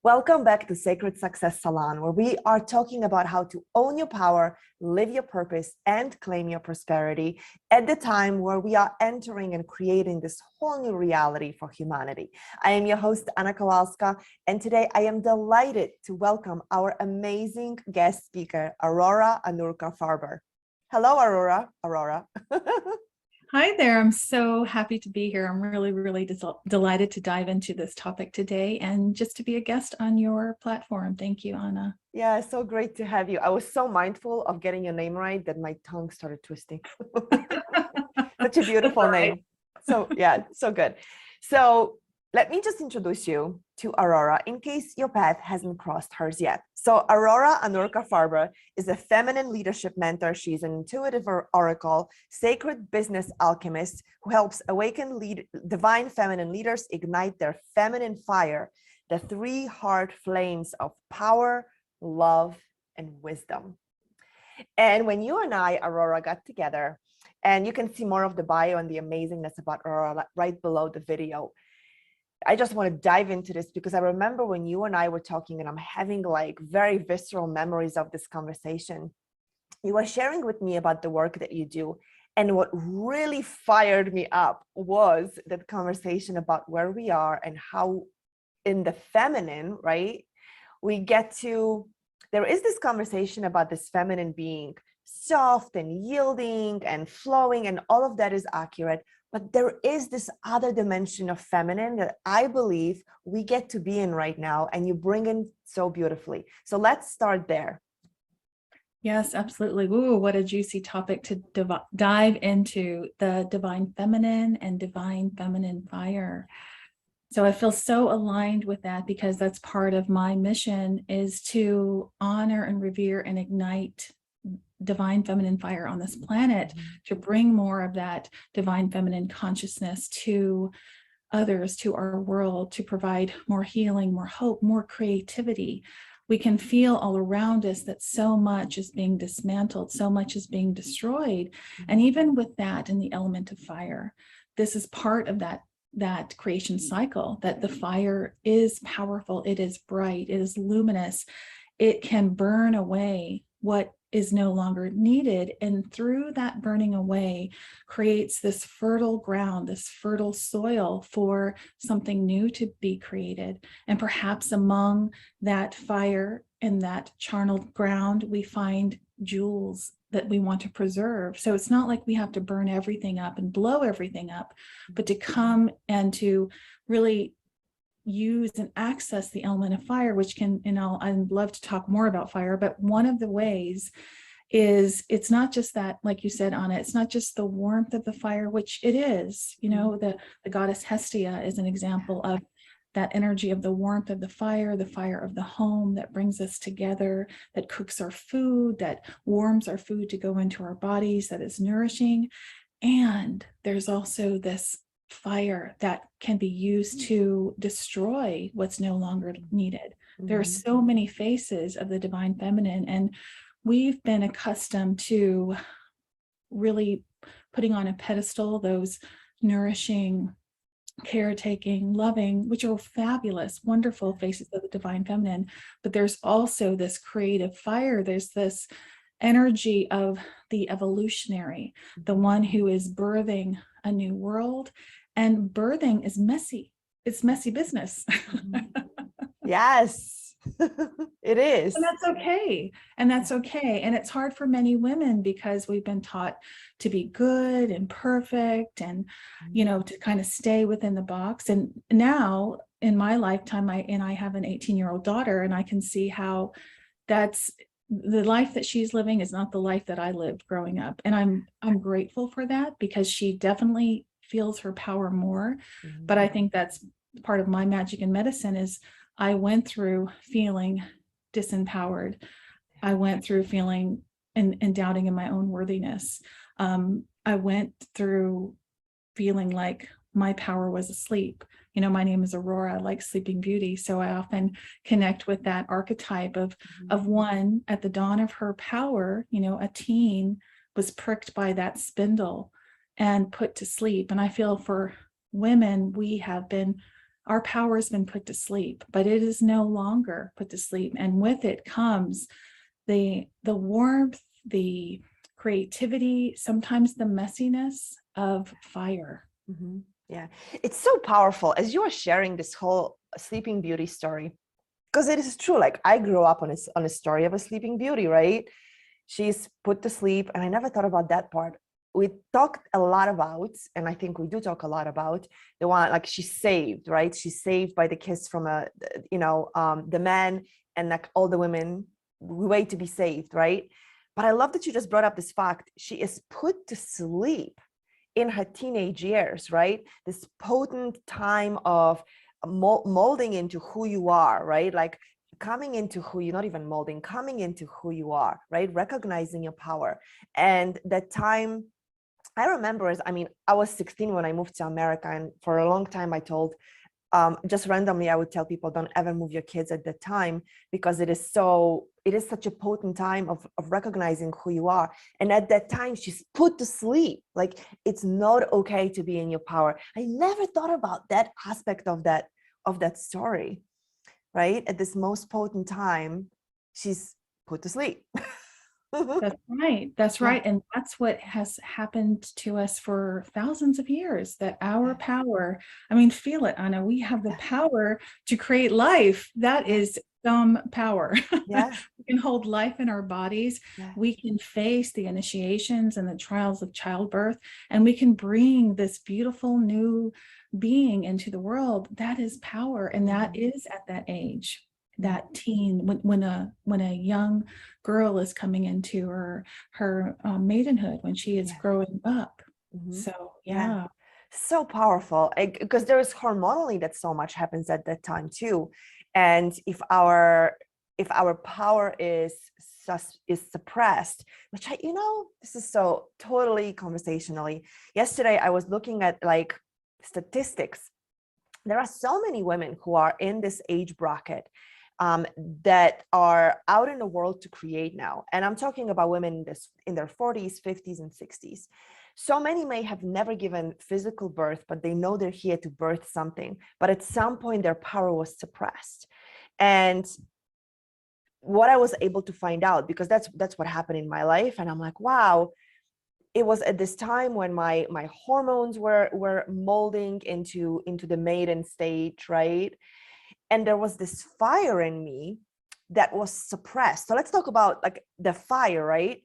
Welcome back to Sacred Success Salon, where we are talking about how to own your power, live your purpose, and claim your prosperity at the time where we are entering and creating this whole new reality for humanity. I am your host, Anna Kowalska, and today I am delighted to welcome our amazing guest speaker, Aurora Anurca Farber. Hello, Aurora. Hi there. I'm so happy to be here. I'm really delighted to dive into this topic today and just to be a guest on your platform. Thank you, Anna. Yeah, so great to have you. I was so mindful of getting your name right that my tongue started twisting. Such a beautiful name. So yeah, so good. So let me just introduce you to Aurora in case your path hasn't crossed hers yet. So Aurora Anurca Farber is a feminine leadership mentor. She's an intuitive oracle, sacred business alchemist who helps awaken divine feminine leaders ignite their feminine fire, the three heart flames of power, love, and wisdom. And when you and I, Aurora, got together, and you can see more of the bio and the amazingness about Aurora right below the video, I just want to dive into this because I remember when you and I were talking, and I'm having like very visceral memories of this conversation. You were sharing with me about the work that you do. And what really fired me up was that conversation about where we are and how in the feminine, right, we get to, there is this conversation about this feminine being soft and yielding and flowing, and all of that is accurate. But there is this other dimension of feminine that I believe we get to be in right now, and you bring in so beautifully. So let's start there. Yes, absolutely. Ooh, what a juicy topic to dive into, the divine feminine and divine feminine fire. So I feel so aligned with that because that's part of my mission, is to honor and revere and ignite divine feminine fire on this planet, to bring more of that divine feminine consciousness to others, to our world, to provide more healing, more hope, more creativity. We can feel all around us that so much is being dismantled, so much is being destroyed. And even with that, in the element of fire, this is part of that creation cycle, that the fire is powerful, it is bright, it is luminous, it can burn away what is no longer needed, and through that burning away creates this fertile ground, this fertile soil for something new to be created. And perhaps among that fire and that charnel ground, we find jewels that we want to preserve. So it's not like we have to burn everything up and blow everything up, but to come and to really use and access the element of fire, which can, I'd love to talk more about fire, but one of the ways is, it's not just that, like you said, Anna, it's not just the warmth of the fire, which it is, the goddess Hestia is an example of that energy of the warmth of the fire of the home that brings us together, that cooks our food, that warms our food to go into our bodies, that is nourishing. And there's also this fire that can be used to destroy what's no longer needed. There are so many faces of the divine feminine, and we've been accustomed to really putting on a pedestal those nourishing, caretaking, loving, which are fabulous, wonderful faces of the divine feminine. But there's also this creative fire. There's this energy of the evolutionary, the one who is birthing a new world. And birthing is messy. It's messy business. Yes, it is. And that's okay. And that's okay. And it's hard for many women because we've been taught to be good and perfect and, to kind of stay within the box. And now in my lifetime, I have an 18-year-old daughter, and I can see how that's the life that she's living is not the life that I lived growing up. And I'm grateful for that, because she definitely feels her power more. But I think that's part of my magic and medicine is I went through feeling disempowered. I went through feeling and doubting in my own worthiness. I went through feeling like my power was asleep. My name is Aurora, like Sleeping Beauty. So I often connect with that archetype of one at the dawn of her power. A teen was pricked by that spindle and put to sleep. And I feel for women, we have been our power has been put to sleep, but it is no longer put to sleep. And with it comes the warmth, the creativity, sometimes the messiness of fire. Mhm. Yeah, it's so powerful as you are sharing this whole Sleeping Beauty story, because it is true. Like I grew up on a story of a Sleeping Beauty, right? She's put to sleep, and I never thought about that part. We talked a lot about, and I think we do talk a lot about the one like she's saved, right? She's saved by the kiss from the man, and like all the women wait to be saved, right? But I love that you just brought up this fact. She is put to sleep in her teenage years, right? This potent time of molding into who you are, right? Like coming into who you're not even molding, coming into who you are, right? Recognizing your power. And that time, I remember I was 16 when I moved to America. And for a long time, I told, just randomly, I would tell people, don't ever move your kids at that time, because it is such a potent time of recognizing who you are. And at that time, she's put to sleep. Like it's not okay to be in your power. I never thought about that aspect of that story, right? At this most potent time, she's put to sleep. That's right. That's Yeah. right. And that's what has happened to us for thousands of years, that our power, I mean, feel it, Anna, we have the power to create life. That is some power. Yeah. We can hold life in our bodies. Yeah. We can face the initiations and the trials of childbirth, and we can bring this beautiful new being into the world. That is power. And that is at that age, that teen, when a young girl is coming into her maidenhood, when she is growing up. So yeah. So powerful, because there is hormonally that so much happens at that time too. And if our power is suppressed, which this is so totally conversationally. Yesterday I was looking at like statistics. There are so many women who are in this age bracket that are out in the world to create now. And I'm talking about women in their 40s, 50s, and 60s. So many may have never given physical birth, but they know they're here to birth something. But at some point, their power was suppressed. And what I was able to find out, because that's what happened in my life, and I'm like, wow, it was at this time when my hormones were molding into the maiden stage, right? And there was this fire in me that was suppressed. So let's talk about like the fire, right?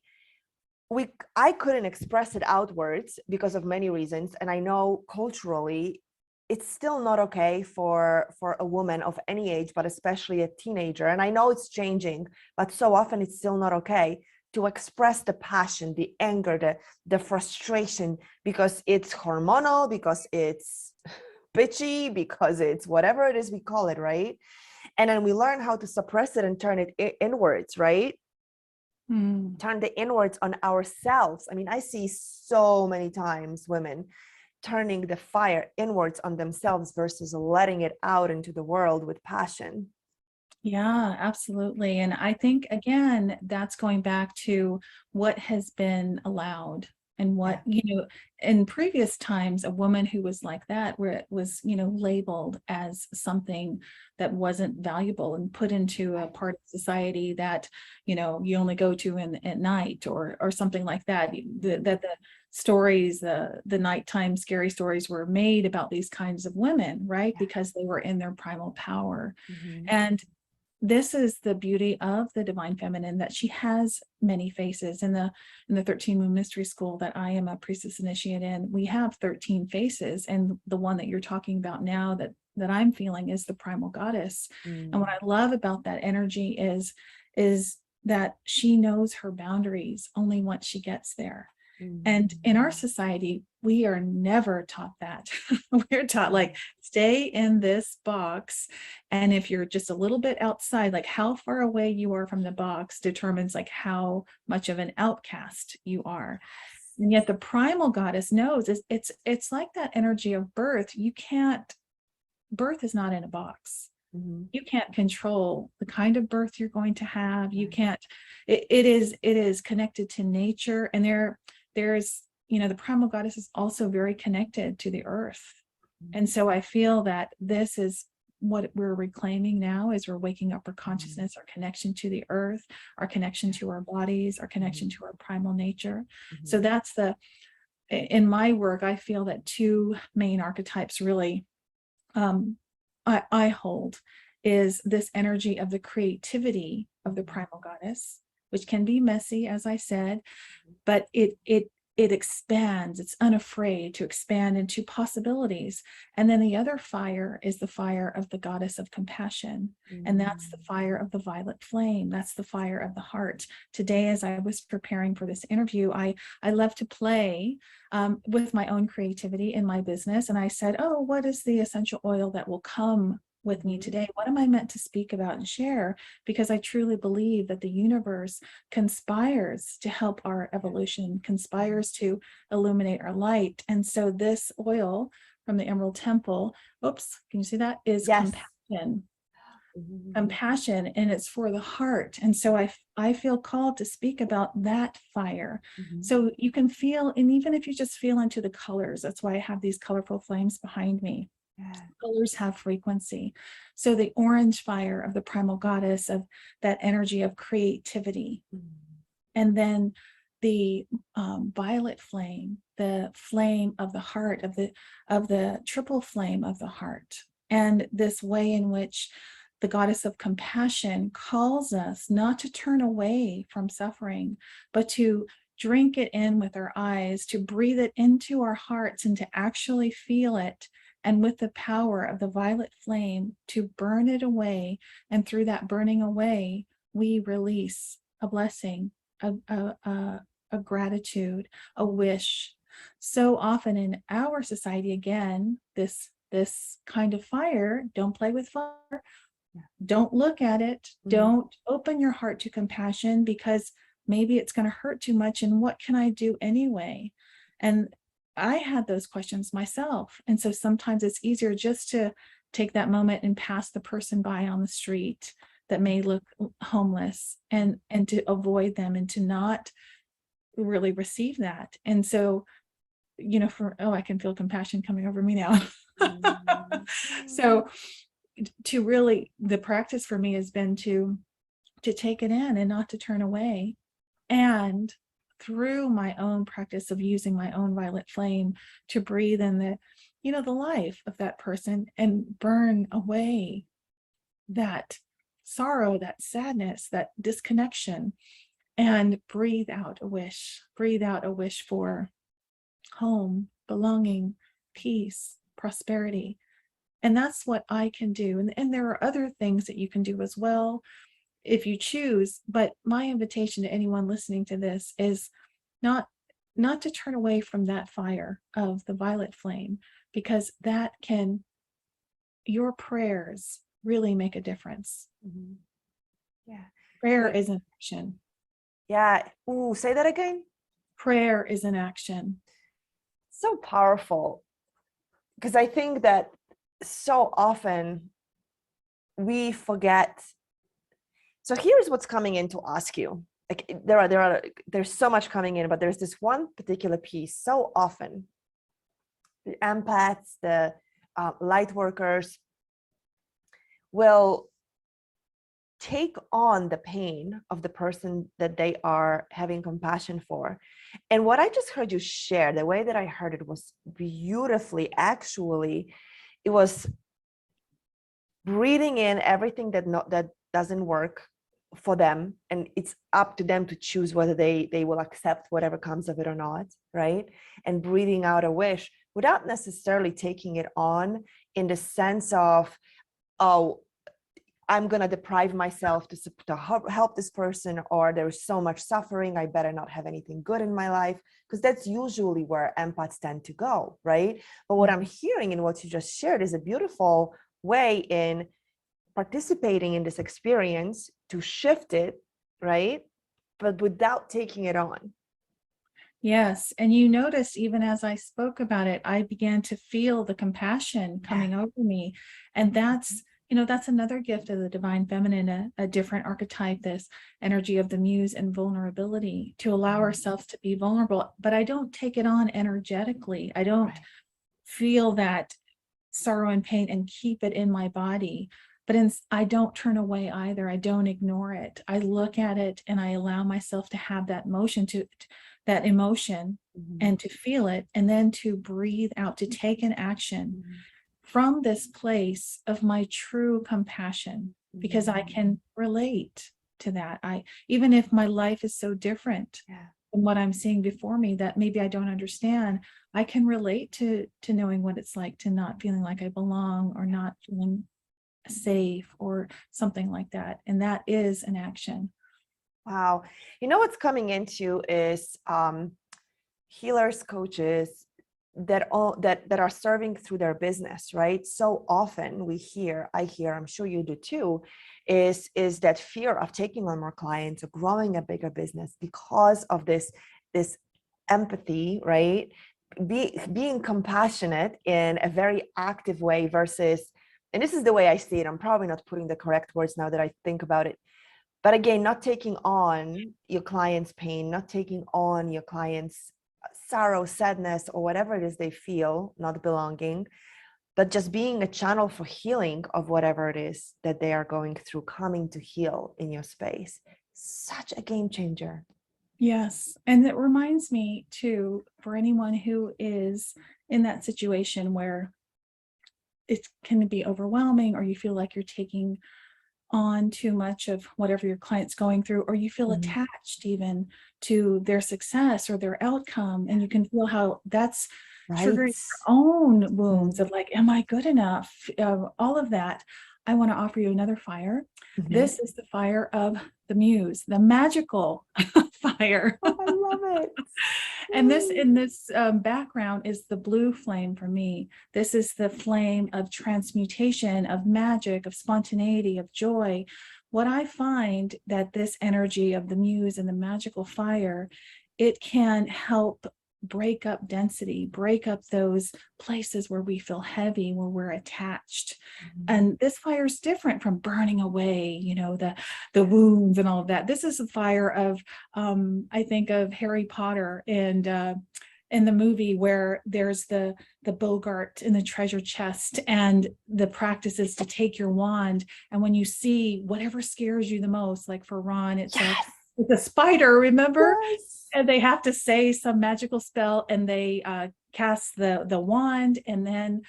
I couldn't express it outwards because of many reasons. And I know culturally, it's still not okay for a woman of any age, but especially a teenager. And I know it's changing, but so often it's still not okay to express the passion, the anger, the frustration, because it's hormonal, because it's bitchy, because it's whatever it is we call it, right? And then we learn how to suppress it and turn it inwards, right? Turn the inwards on ourselves. I mean, I see so many times women turning the fire inwards on themselves versus letting it out into the world with passion. Yeah, absolutely. And I think, again, that's going back to what has been allowed, and what, in previous times, a woman who was like that, where it was, labeled as something that wasn't valuable and put into a part of society that, you only go to at night, or something like that. That the stories, the nighttime scary stories were made about these kinds of women, right? Because they were in their primal power. And this is the beauty of the divine feminine, that she has many faces. In the 13 Moon Mystery School that I am a priestess initiate in, we have 13 faces, and the one that you're talking about now that I'm feeling is the primal goddess. And what I love about that energy is that she knows her boundaries only once she gets there. And in our society, we are never taught that. We're taught like, stay in this box. And if you're just a little bit outside, like how far away you are from the box determines like how much of an outcast you are. And yet the primal goddess knows it's like that energy of birth. Birth is not in a box. You can't control the kind of birth you're going to have. You can't, it is connected to nature. And there's, the primal goddess is also very connected to the earth. And so I feel that this is what we're reclaiming now, is we're waking up our consciousness, our connection to the earth, our connection to our bodies, our connection to our primal nature. So that's in my work, I feel that two main archetypes really I hold is this energy of the creativity of the primal goddess, which can be messy, as I said, but it expands. It's unafraid to expand into possibilities. And then the other fire is the fire of the goddess of compassion. And that's the fire of the violet flame. That's the fire of the heart. Today, as I was preparing for this interview, I love to play with my own creativity in my business. And I said, oh, what is the essential oil that will come with me today? What am I meant to speak about and share? Because I truly believe that the universe conspires to help our evolution, conspires to illuminate our light. And so this oil from the Emerald Temple, oops, can you see that? Is compassion. Compassion, and it's for the heart. And so I feel called to speak about that fire. So you can feel, and even if you just feel into the colors, that's why I have these colorful flames behind me. Colors have frequency. So the orange fire of the primal goddess, of that energy of creativity. And then the violet flame, the flame of the heart, of the triple flame of the heart. And this way in which the goddess of compassion calls us not to turn away from suffering, but to drink it in with our eyes, to breathe it into our hearts, and to actually feel it. And with the power of the violet flame, to burn it away. And through that burning away, we release a blessing, a gratitude, a wish. So often in our society, again, this kind of fire, don't play with fire, don't look at it, don't open your heart to compassion, because maybe it's going to hurt too much, and what can I do anyway? And I had those questions myself. And so sometimes it's easier just to take that moment and pass the person by on the street that may look homeless, and to avoid them, and to not really receive that. And so, I can feel compassion coming over me now. So to really, the practice for me has been to take it in and not to turn away. And through my own practice of using my own violet flame to breathe in the life of that person, and burn away that sorrow, that sadness, that disconnection, and breathe out a wish for home, belonging, peace, prosperity. And that's what I can do. And there are other things that you can do as well, if you choose. But my invitation to anyone listening to this is not to turn away from that fire of the violet flame, because your prayers really make a difference. Prayer is an action. Say that again. Prayer is an action. So powerful, because I think that so often we forget. So here's what's coming in to ask you. Like there's so much coming in, but there's this one particular piece. So often the empaths, the light workers will take on the pain of the person that they are having compassion for. And what I just heard you share, the way that I heard it was beautifully, actually, it was breathing in everything that doesn't work for them, and it's up to them to choose whether they will accept whatever comes of it or not, right? And breathing out a wish without necessarily taking it on in the sense of, oh, I'm going to deprive myself to help this person, or there's so much suffering, I better not have anything good in my life, because that's usually where empaths tend to go, right? But what I'm hearing in what you just shared is a beautiful way in participating in this experience to shift it, right? But without taking it on. Yes. And you noticed, even as I spoke about it, I began to feel the compassion coming over me. And that's another gift of the divine feminine, a different archetype, this energy of the muse and vulnerability, to allow ourselves to be vulnerable. But I don't take it on energetically. I don't feel that sorrow and pain and keep it in my body. But I don't turn away either. I don't ignore it. I look at it and I allow myself to have that that emotion and to feel it, and then to breathe out, to take an action from this place of my true compassion, because I can relate to that. Even if my life is so different from what I'm seeing before me that maybe I don't understand, I can relate to knowing what it's like to not feeling like I belong, or not feeling safe, or something like that. And that is an action. Wow. You know, what's coming into is healers, coaches that are serving through their business, right? So often I hear, I'm sure you do too, is that fear of taking on more clients or growing a bigger business because of this empathy, right? Being compassionate in a very active way versus, and this is the way I see it, I'm probably not putting the correct words now that I think about it, but again, not taking on your client's pain, not taking on your client's sorrow, sadness, or whatever it is they feel, not belonging, but just being a channel for healing of whatever it is that they are going through, coming to heal in your space. Such a game changer. Yes. And it reminds me too, for anyone who is in that situation where it can be overwhelming, or you feel like you're taking on too much of whatever your client's going through, or you feel attached even to their success or their outcome, and you can feel how that's triggering your own wounds of like, am I good enough? All of that. I want to offer you another fire. This is the fire of the muse, the magical fire. Oh, I love it. And this in this background is the blue flame for me. This is the flame of transmutation, of magic, of spontaneity, of joy. What I find that this energy of the muse and the magical fire, it can help break up density, break up those places where we feel heavy, where we're attached. And this fire is different from burning away, you know, the wounds and all of that. This is a fire of, I think of Harry Potter and in the movie where there's the Bogart in the treasure chest, and the practice is to take your wand, and when you see whatever scares you the most, like for Ron, it's a spider, remember? Yes. And they have to say some magical spell, and they cast the wand, and then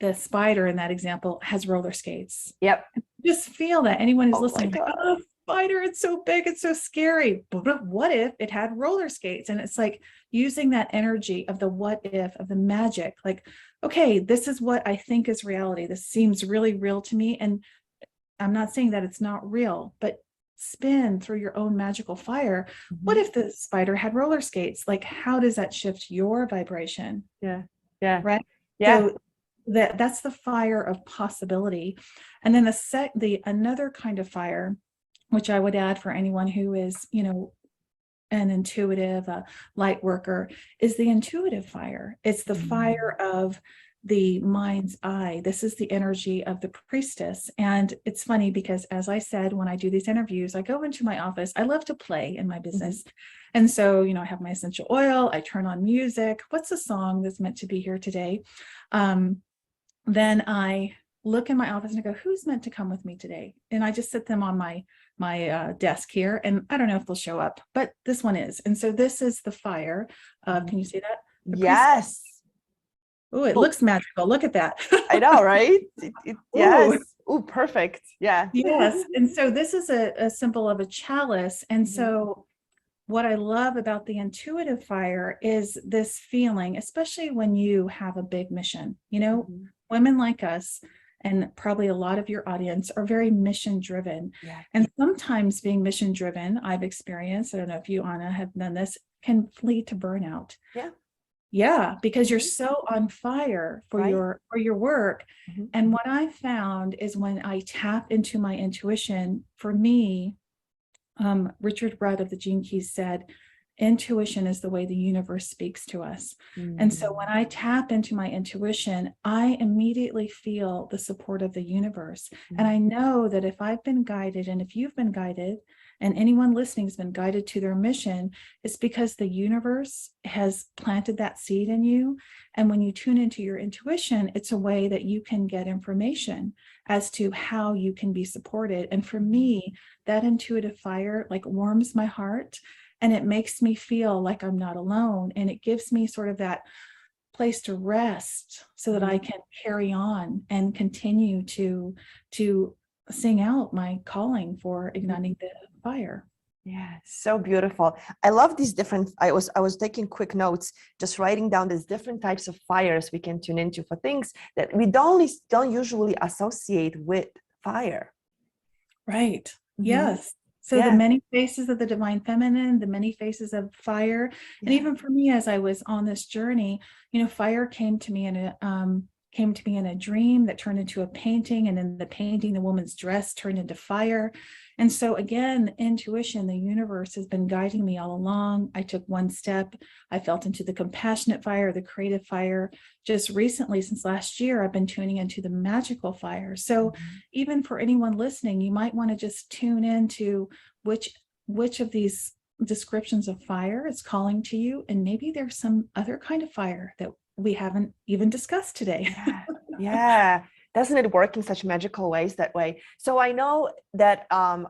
the spider in that example has roller skates. Yep. Just feel that. Anyone who's listening, like, oh, spider, it's so big, it's so scary. But what if it had roller skates? And it's like using that energy of the what if, of the magic, like, okay, this is what I think is reality. This seems really real to me. And I'm not saying that it's not real, but spin through your own magical fire. What if the spider had roller skates? Like, how does that shift your vibration? Yeah. Right. Yeah. So that's the fire of possibility. And then another kind of fire, which I would add for anyone who is, you know, an intuitive, a light worker, is the intuitive fire. It's the fire of the mind's eye. This is the energy of the priestess. And it's funny because, as I said, when I do these interviews, I go into my office. I love to play in my business. And so, you know, I have my essential oil, I turn on music. What's the song that's meant to be here today? Then I look in my office and I go, who's meant to come with me today? And I just sit them on my desk here, and I don't know if they'll show up, but this one is. And so this is the fire. Can you see that? Yes. Oh, it looks magical. Look at that. I know, right? Yes. Oh, perfect. Yeah. Yes. And so this is a symbol of a chalice. And so what I love about the intuitive fire is this feeling, especially when you have a big mission. You know, women like us, and probably a lot of your audience, are very mission driven. And sometimes being mission driven, I've experienced, I don't know if you, Anna, have done this, can lead to burnout. Yeah, because you're so on fire for your work. And what I found is when I tap into my intuition, for me, Richard Rudd of the Gene Keys said, intuition is the way the universe speaks to us. And so when I tap into my intuition, I immediately feel the support of the universe. And I know that if I've been guided, and if you've been guided, and anyone listening has been guided to their mission, it's because the universe has planted that seed in you. And when you tune into your intuition, it's a way that you can get information as to how you can be supported. And for me, that intuitive fire like warms my heart, and it makes me feel like I'm not alone. And it gives me sort of that place to rest so that I can carry on and continue to sing out my calling for igniting the fire. Yeah, so beautiful. I love these different, I was taking quick notes, just writing down these different types of fires we can tune into for things that we don't usually associate with fire. Right. Yes. So the many faces of the divine feminine, the many faces of fire. And even for me, as I was on this journey, fire came to me in a dream that turned into a painting. And in the painting, the woman's dress turned into fire. And so again, intuition, the universe has been guiding me all along. I took one step. I felt into the compassionate fire, the creative fire. Just recently, since last year, I've been tuning into the magical fire. So even for anyone listening, you might want to just tune into which of these descriptions of fire is calling to you. And maybe there's some other kind of fire that we haven't even discussed today. Yeah. Doesn't it work in such magical ways that way? So I know that I'm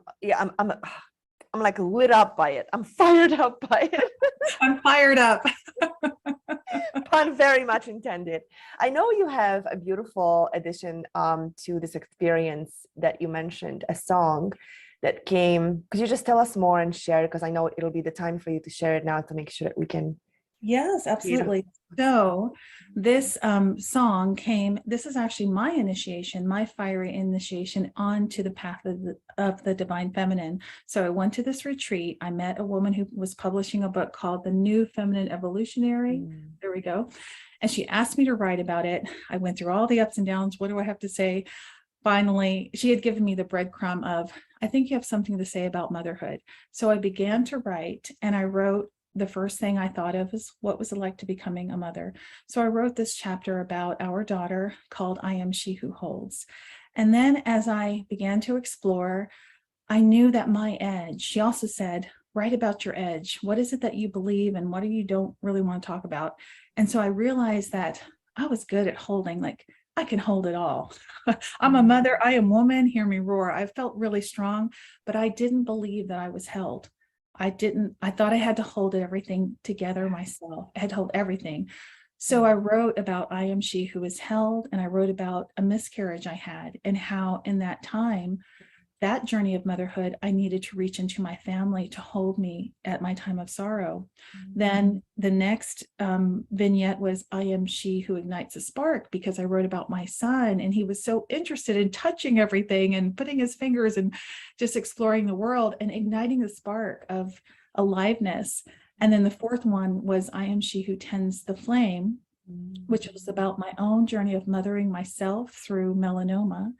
like lit up by it. I'm fired up by it. I'm fired up. Pun very much intended. I know you have a beautiful addition to this experience that you mentioned, a song that came. Could you just tell us more and share it? Because I know it'll be the time for you to share it now to make sure that we can. Yes, absolutely. So this song came, this is actually my initiation, my fiery initiation onto the path of the divine feminine. So I went to this retreat. I met a woman who was publishing a book called The New Feminine Evolutionary. There we go. And she asked me to write about it. I went through all the ups and downs. What do I have to say? Finally, she had given me the breadcrumb of, I think you have something to say about motherhood. So I began to write, and I wrote, the first thing I thought of is, what was it like to becoming a mother? So I wrote this chapter about our daughter called I Am She Who Holds. And then as I began to explore, I knew that my edge, she also said, write about your edge. What is it that you believe and what do you don't really want to talk about? And so I realized that I was good at holding, like I can hold it all. I'm a mother, I am woman, hear me roar. I felt really strong, but I didn't believe that I was held. I thought I had to hold everything together myself. I had to hold everything. So I wrote about I Am She Who Is Held, and I wrote about a miscarriage I had and how in that time, that journey of motherhood, I needed to reach into my family to hold me at my time of sorrow. Then the next vignette was I Am She Who Ignites a Spark, because I wrote about my son and he was so interested in touching everything and putting his fingers and just exploring the world and igniting the spark of aliveness. And then the fourth one was I Am She Who Tends the Flame, which was about my own journey of mothering myself through melanoma.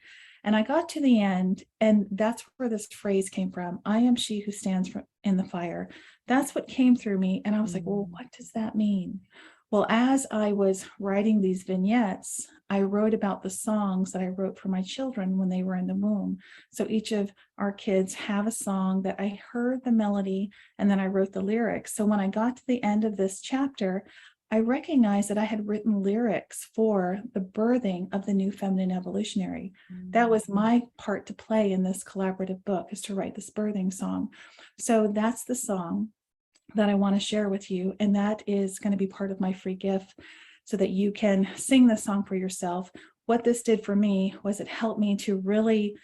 And I got to the end, and that's where this phrase came from. I am she who stands in the fire. That's what came through me. And I was like, well, what does that mean? Well, as I was writing these vignettes, I wrote about the songs that I wrote for my children when they were in the womb. So each of our kids have a song that I heard the melody, and then I wrote the lyrics. So when I got to the end of this chapter, I recognized that I had written lyrics for the birthing of the new feminine evolutionary. That was my part to play in this collaborative book, is to write this birthing song. So that's the song that I want to share with you. And that is going to be part of my free gift so that you can sing this song for yourself. What this did for me was it helped me to really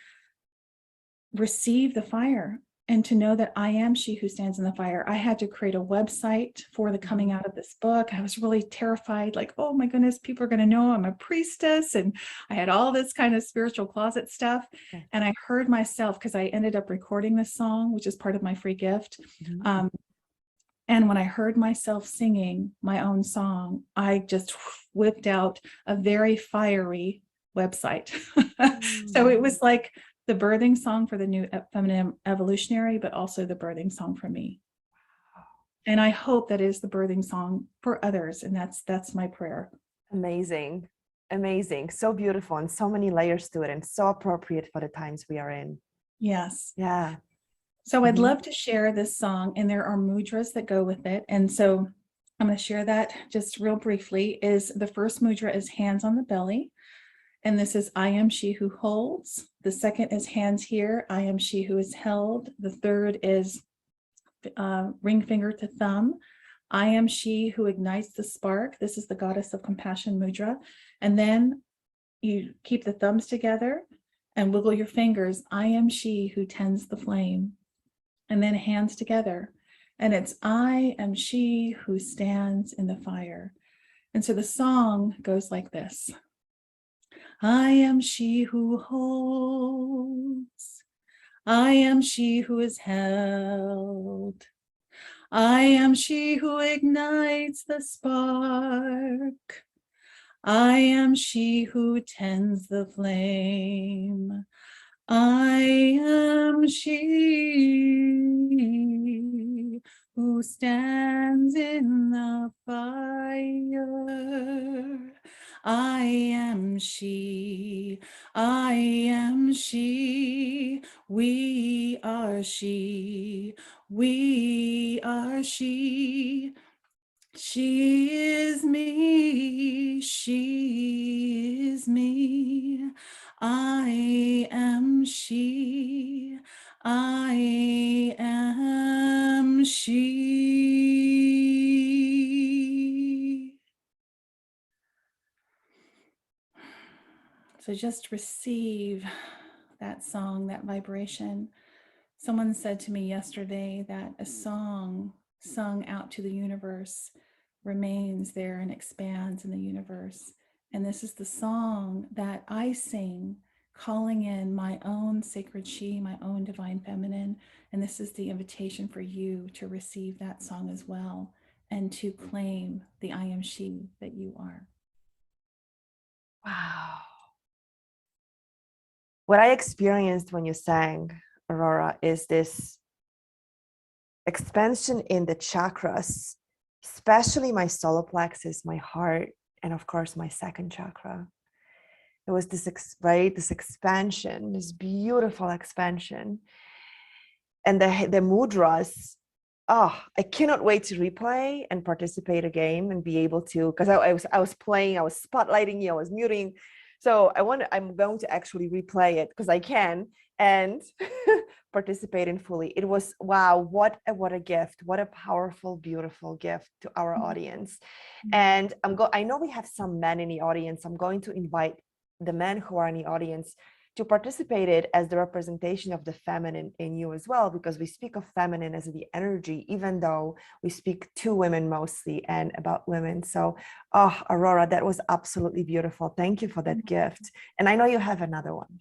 receive the fire and to know that I am she who stands in the fire. I had to create a website for the coming out of this book. I was really terrified, like, oh my goodness, people are going to know I'm a priestess. And I had all this kind of spiritual closet stuff. And I heard myself, because I ended up recording this song, which is part of my free gift. And when I heard myself singing my own song, I just whipped out a very fiery website. So it was like the birthing song for the new feminine evolutionary, but also the birthing song for me. And I hope that is the birthing song for others. And that's my prayer. Amazing. Amazing. So beautiful and so many layers to it and so appropriate for the times we are in. Yes. Yeah. So I'd love to share this song, and there are mudras that go with it. And so I'm going to share that just real briefly. Is the first mudra is hands on the belly. And this is I am she who holds. The second is hands here. I am she who is held. The third is ring finger to thumb. I am she who ignites the spark. This is the goddess of compassion mudra. And then you keep the thumbs together and wiggle your fingers. I am she who tends the flame. And then hands together. And it's I am she who stands in the fire. And so the song goes like this. I am she who holds. I am she who is held. I am she who ignites the spark. I am she who tends the flame. I am she who stands in the fire. I am she. I am she. We are she. We are she. She is me. She is me. I am she. I am she. So just receive that song, that vibration. Someone said to me yesterday that a song sung out to the universe remains there and expands in the universe. And this is the song that I sing, calling in my own sacred she, my own divine feminine. And this is the invitation for you to receive that song as well and to claim the I am she that you are. Wow. What I experienced when you sang, Aurora, is this expansion in the chakras, especially my solar plexus, my heart, and of course my second chakra. It was this expansion, this beautiful expansion. And the mudras, I cannot wait to replay and participate again and be able to, because I was playing, I was spotlighting you, I was muting. So I'm going to actually replay it because I can and participate in fully. It was, wow, what a gift, what a powerful, beautiful gift to our audience. And I know we have some men in the audience. I'm going to invite the men who are in the audience to participate it as the representation of the feminine in you as well, because we speak of feminine as the energy, even though we speak to women mostly and about women. So, Aurora, that was absolutely beautiful. Thank you for that gift. And I know you have another one.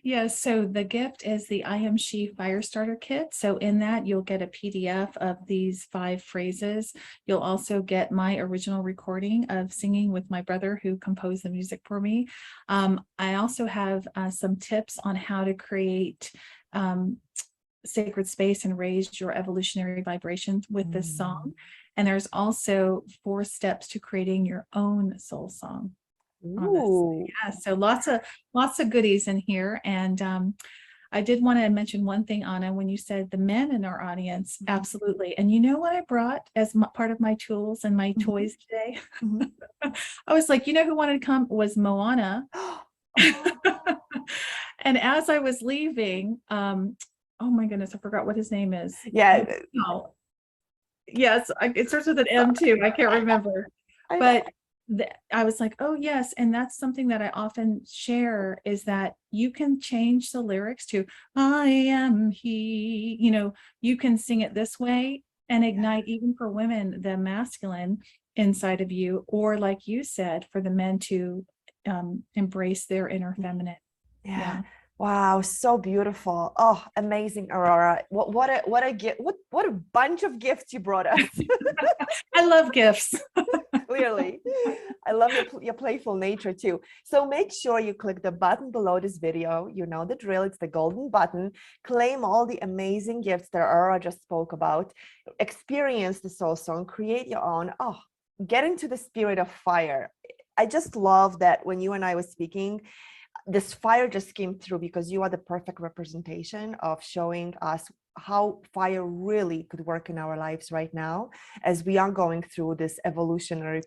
Yes, so the gift is the I Am She Fire Starter Kit. So in that, you'll get a PDF of these 5 phrases. You'll also get my original recording of singing with my brother who composed the music for me. I also have some tips on how to create sacred space and raise your evolutionary vibrations with this song. And there's also 4 steps to creating your own soul song. Ooh. Yeah, so lots of goodies in here. And I did want to mention one thing, Anna, when you said the men in our audience, absolutely. And you know what I brought as part of my tools and my toys today? I was like, you know who wanted to come was Moana. And as I was leaving, oh my goodness, I forgot what his name is. Yeah. Oh, yes, it starts with an M too. I can't remember. But I was like, oh yes. And that's something that I often share, is that you can change the lyrics to I am he, you can sing it this way and ignite, even for women, the masculine inside of you, or like you said, for the men to embrace their inner feminine. Yeah. Wow, so beautiful. Oh, amazing, Aurora. What a gift. What a bunch of gifts you brought us. I love gifts. Clearly. I love your playful nature too. So make sure you click the button below this video. You know the drill. It's the golden button. Claim all the amazing gifts that Aurora just spoke about. Experience the soul song. Create your own. Get into the spirit of fire. I just love that when you and I were speaking, this fire just came through because you are the perfect representation of showing us how fire really could work in our lives right now, as we are going through this evolutionary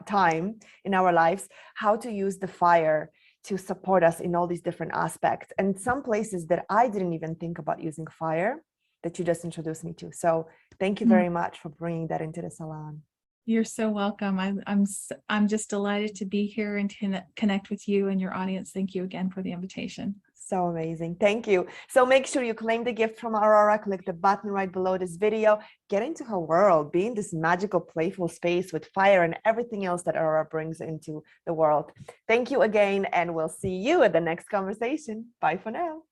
time in our lives, how to use the fire to support us in all these different aspects. And some places that I didn't even think about using fire that you just introduced me to. So thank you very much for bringing that into the salon. You're so welcome. I'm just delighted to be here and to connect with you and your audience. Thank you again for the invitation. So amazing. Thank you. So make sure you claim the gift from Aurora. Click the button right below this video. Get into her world. Be in this magical, playful space with fire and everything else that Aurora brings into the world. Thank you again, and we'll see you at the next conversation. Bye for now.